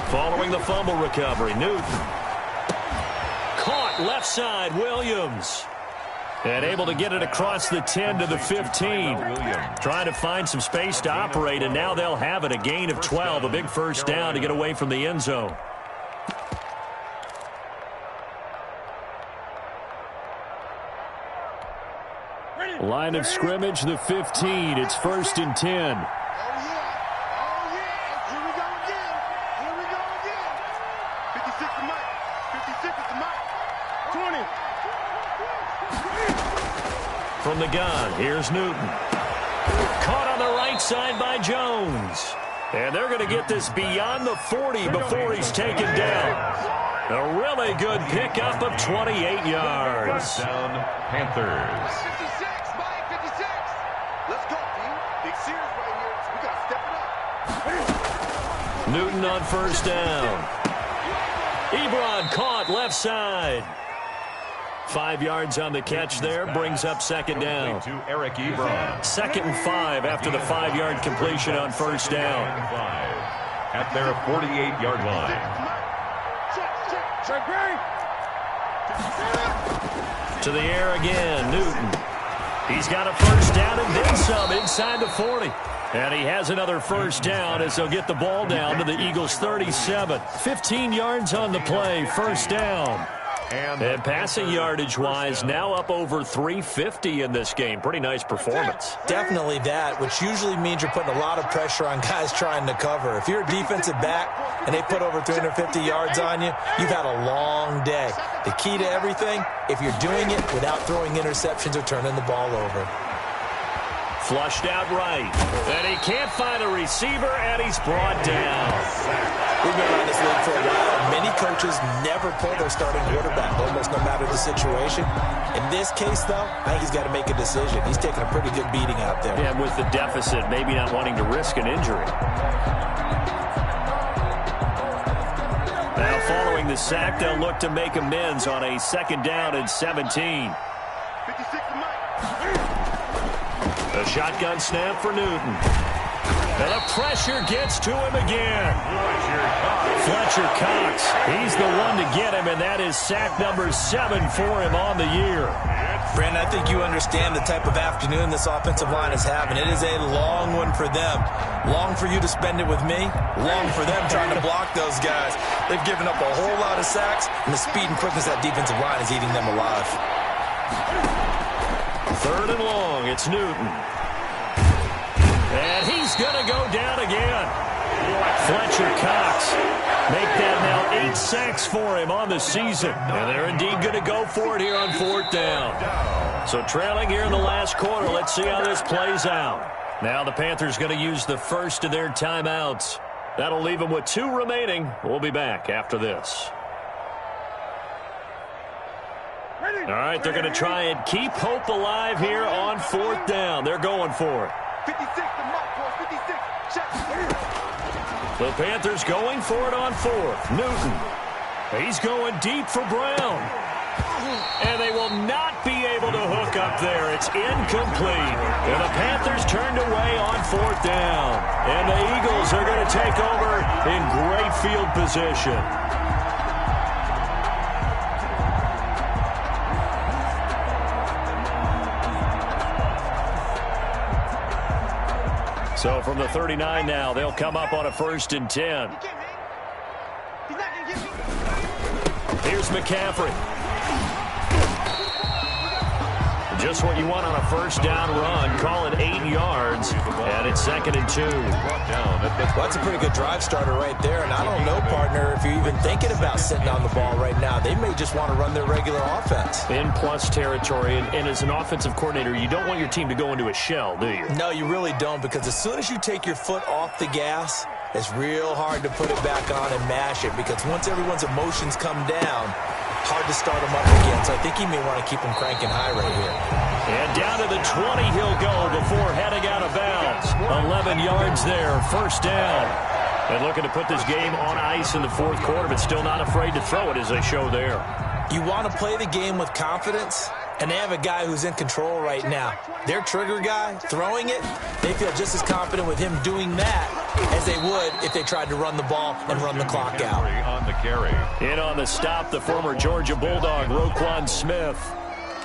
A: Following the fumble recovery, Newton. Caught left side, Williams. And able to get it across the 10 to the 15. Trying to find some space to operate, and now they'll have it. A gain of 12, a big first down to get away from the end zone. Line of scrimmage, the 15. It's 1st and 10. From the gun, here's Newton. Caught on the right side by Jones. And they're going to get this beyond the 40 before he's taken down. A really good pickup of 28 yards.
B: First down, Panthers.
D: 56, Mike, 56. Let's go, team. Big series right here. So we got to step it up.
A: Newton on first down. Ebron caught left side. 5 yards on the catch there, brings up second down.
B: To Eric Ebron.
A: 2nd and 5 after the 5-yard completion on first down.
B: At their 48-yard line.
A: To the air again, Newton. He's got a first down and then some inside the 40. And he has another first down as they'll get the ball down to the Eagles' 37. 15 yards on the play, first down. And passing yardage-wise, now up over 350 in this game. Pretty nice performance.
F: Definitely that, which usually means you're putting a lot of pressure on guys trying to cover. If you're a defensive back and they put over 350 yards on you, you've had a long day. The key to everything, if you're doing it without throwing interceptions or turning the ball over.
A: Flushed out right. And he can't find a receiver, and he's brought down.
F: We've been around this league for a while. Many coaches never pull their starting quarterback, almost no matter the situation. In this case, though, I think he's got to make a decision. He's taking a pretty good beating out there.
A: Yeah, with the deficit, maybe not wanting to risk an injury. Now, following the sack, they'll look to make amends on a 2nd down and 17.
D: 56 to Mike.
A: A shotgun snap for Newton. And the pressure gets to him again. Fletcher Cox. He's the one to get him, and that is sack number 7 for him on the year.
F: Brandon, I think you understand the type of afternoon this offensive line is having. It is a long one for them. Long for you to spend it with me. Long for them trying to block those guys. They've given up a whole lot of sacks, and the speed and quickness of that defensive line is eating them alive.
A: 3rd and long, it's Newton. And he's going to go down again. Fletcher Cox. Make that now 8 sacks for him on the season. And they're indeed going to go for it here on 4th down. So trailing here in the last quarter. Let's see how this plays out. Now the Panthers going to use the first of their timeouts. That'll leave them with 2 remaining. We'll be back after this. All right, they're going to try and keep hope alive here on 4th down. They're going for it.
D: 56 to Mike, boys. 56. Check.
A: The Panthers going for it on 4th. Newton. He's going deep for Brown. And they will not be able to hook up there. It's incomplete. And the Panthers turned away on 4th down. And the Eagles are going to take over in great field position. So from the 39 now, they'll come up on a 1st and 10. Here's McCaffrey. Just what you want on a 1st down run. Call it 8 yards, and it's 2nd and 2.
F: Well, that's a pretty good drive starter right there, and I don't know, partner, if you're even thinking about sitting on the ball right now. They may just want to run their regular offense.
A: In plus territory, and as an offensive coordinator, you don't want your team to go into a shell, do you?
F: No, you really don't, because as soon as you take your foot off the gas, it's real hard to put it back on and mash it, because once everyone's emotions come down, hard to start them up again. So I think he may want to keep them cranking high right here.
A: And down to the 20 he'll go before heading out of bounds. 11 yards there, 1st down. And looking to put this game on ice in the 4th quarter, but still not afraid to throw it as they show there.
F: You want to play the game with confidence,
C: And they have a guy who's in control right now. Their trigger guy, throwing it, they feel just as confident with him doing that as they would if they tried to run the ball and run the clock out.
B: On the carry.
A: In on the stop, the former Georgia Bulldog, Roquan Smith.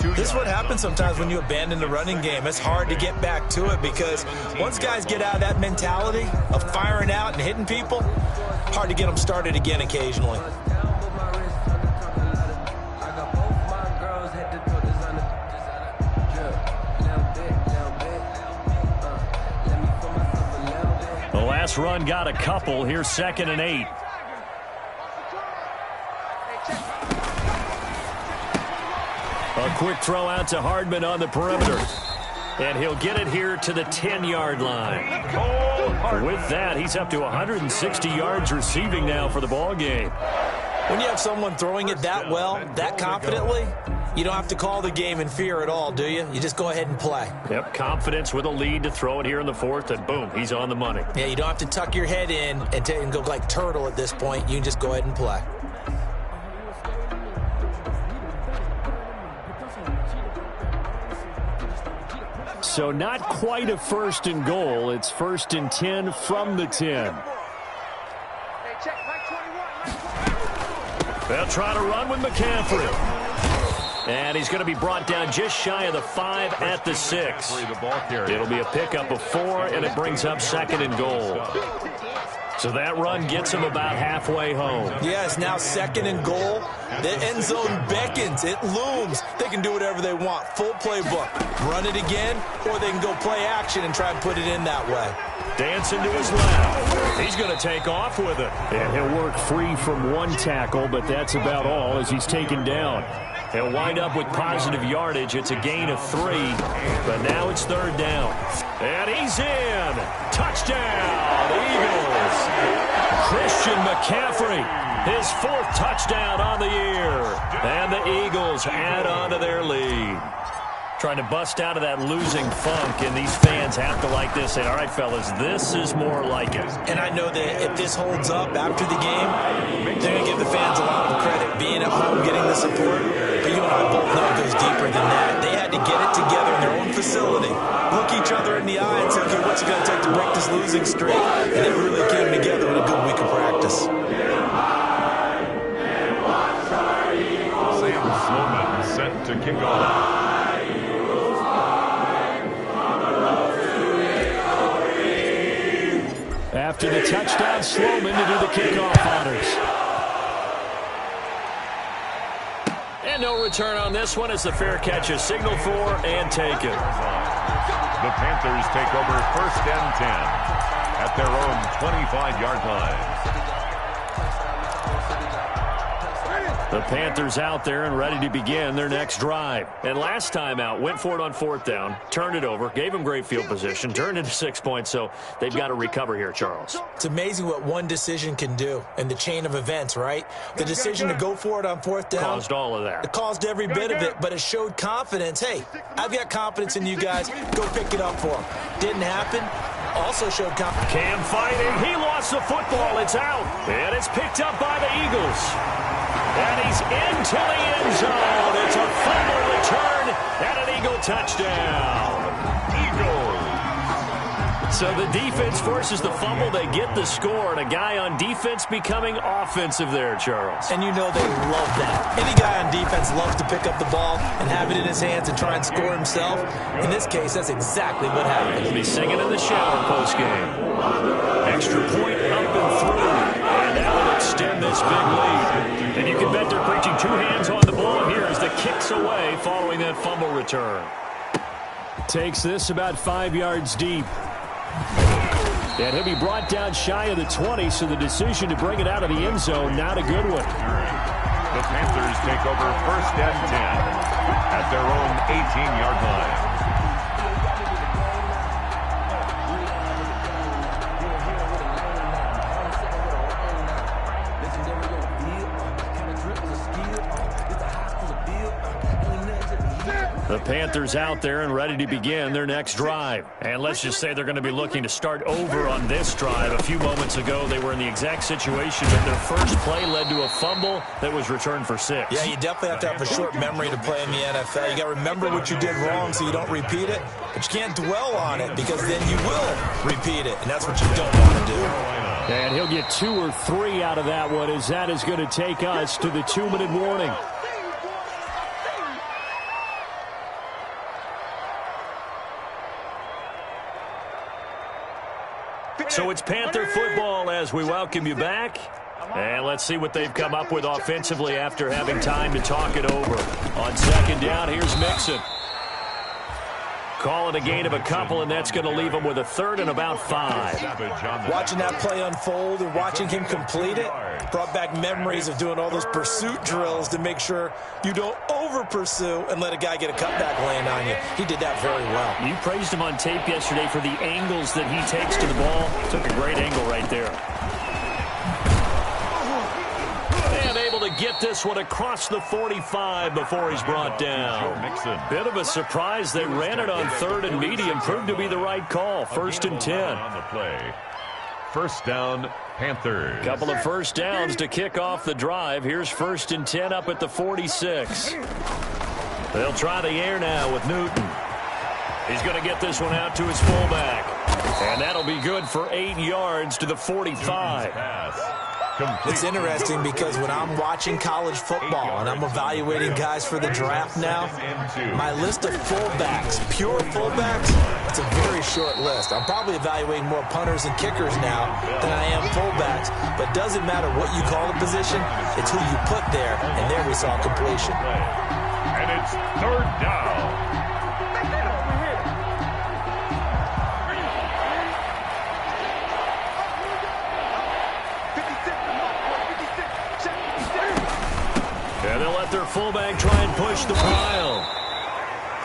C: This is what happens sometimes when you abandon the running game. It's hard to get back to it because once guys get out of that mentality of firing out and hitting people, hard to get them started again occasionally.
A: The last run got a couple. Here's 2nd and 8. A quick throw out to Hardman on the perimeter. And he'll get it here to the 10-yard line. With that, he's up to 160 yards receiving now for the ball game.
C: When you have someone throwing it that well, that confidently, you don't have to call the game in fear at all, do you? You just go ahead and play.
A: Yep, confidence with a lead to throw it here in the 4th, and boom, he's on the money.
C: Yeah, you don't have to tuck your head in and go like turtle at this point. You can just go ahead and play.
A: So not quite a 1st and goal. It's 1st and 10 from the 10. They'll try to run with McCaffrey. And he's going to be brought down just shy of the 5 at the 6. It'll be a pickup of 4, and it brings up 2nd and goal. So that run gets him about halfway home.
C: Yes, now 2nd and goal. The end zone beckons. It looms. They can do whatever they want. Full playbook. Run it again, or they can go play action and try and put it in that way.
A: Dancing to his left. He's going to take off with it. And he'll work free from 1 tackle, but that's about all as he's taken down. He'll wind up with positive yardage. It's a gain of 3, but now it's 3rd down. And he's in. Touchdown, Eagles. Christian McCaffrey, his 4th touchdown on the year. And the Eagles add on to their lead. Trying to bust out of that losing funk, and these fans have to like this. Say, all right, fellas, this is more like it.
C: And I know that if this holds up after the game, they're going to give the fans a lot of credit being at home, getting the support. But you and I both know it goes deeper than that. They had to get it together in their own facility, look each other in the eye and say, okay, what's it going to take to break this losing streak? And it really came together with a good week of practice.
B: Sam Sloman set to kick off.
A: After the touchdown, Sloman to do the kickoff honors. And no return on this one as the fair catch is signaled for and taken.
B: The Panthers take over 1st and 10 at their own 25-yard line.
A: The Panthers out there and ready to begin their next drive. And last time out, went for it on 4th down, turned it over, gave them great field position, turned into 6 points, so they've got to recover here, Charles.
C: It's amazing what one decision can do in the chain of events, right? The decision to go for it on 4th down.
A: Caused all of that.
C: It caused every bit of it, but it showed confidence. Hey, I've got confidence in you guys. Go pick it up for them. Didn't happen. Also showed confidence.
A: Cam fighting. He lost the football. It's out. And it's picked up by the Eagles. And he's into the end zone. It's a fumble return and an Eagle touchdown. Eagles. So the defense forces the fumble. They get the score, and a guy on defense becoming offensive there, Charles.
C: And you know they love that. Any guy on defense loves to pick up the ball and have it in his hands and try and score himself. In this case, that's exactly what happened.
A: He'll be singing in the shower postgame. Extra point up and through. And that will extend this big lead. And you can bet they're preaching 2 hands on the ball here as the kick's away following that fumble return. Takes this about 5 yards deep. And he'll be brought down shy of the 20, so the decision to bring it out of the end zone, not a good one.
B: The Panthers take over 1st and 10 at their own 18-yard line.
A: The Panthers out there and ready to begin their next drive. And let's just say they're going to be looking to start over on this drive. A few moments ago, they were in the exact situation that their first play led to a fumble that was returned for 6.
C: Yeah, you definitely have to have a short memory to play in the NFL. You got to remember what you did wrong so you don't repeat it. But you can't dwell on it because then you will repeat it, and that's what you don't want to do.
A: And he'll get 2 or 3 out of that one, as that is going to take us to the 2-minute warning. So it's Panther football as we welcome you back. And let's see what they've come up with offensively after having time to talk it over. On second down, here's Mixon. Call it a gain of a couple, and that's going to leave him with a third and about 5.
C: Watching that play unfold and watching him complete it brought back memories of doing all those pursuit drills to make sure you don't over-pursue and let a guy get a cutback lane on you. He did that very well.
A: You praised him on tape yesterday for the angles that he takes to the ball. Took a great angle right there. And able to get this one across the 45 before he's brought down. Bit of a surprise. They ran it on 3rd and medium. Proved to be the right call. 1st and 10.
B: On the play. First down, Panthers.
A: Couple of first downs to kick off the drive. Here's 1st and 10 up at the 46. They'll try the air now with Newton. He's going to get this one out to his fullback. And that'll be good for 8 yards to the 45.
C: It's interesting because when I'm watching college football and I'm evaluating guys for the draft now, my list of fullbacks, pure fullbacks, it's a very short list. I'm probably evaluating more punters and kickers now than I am fullbacks. But it doesn't matter what you call the position, it's who you put there, and there we saw completion.
B: And it's 3rd down.
A: And they'll let their fullback try and push the pile.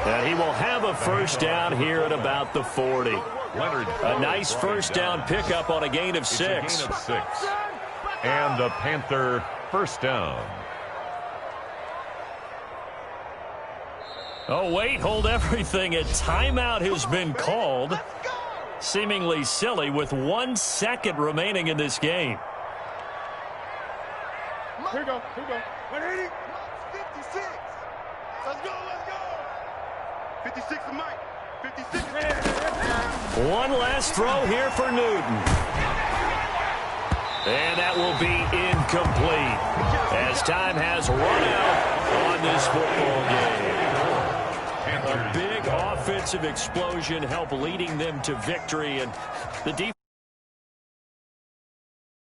A: And he will have a first down here at about the 40. A nice first down pickup on a gain of 6.
B: And the Panther first down.
A: Oh, wait, hold everything. A timeout has been called. Seemingly silly with 1 second remaining in this game.
D: Here we go. 180. 56. Let's go. 56 to Mike. 56.
A: One last throw here for Newton. And that will be incomplete as time has run out on this football game. A big offensive explosion helped leading them to victory, and the defense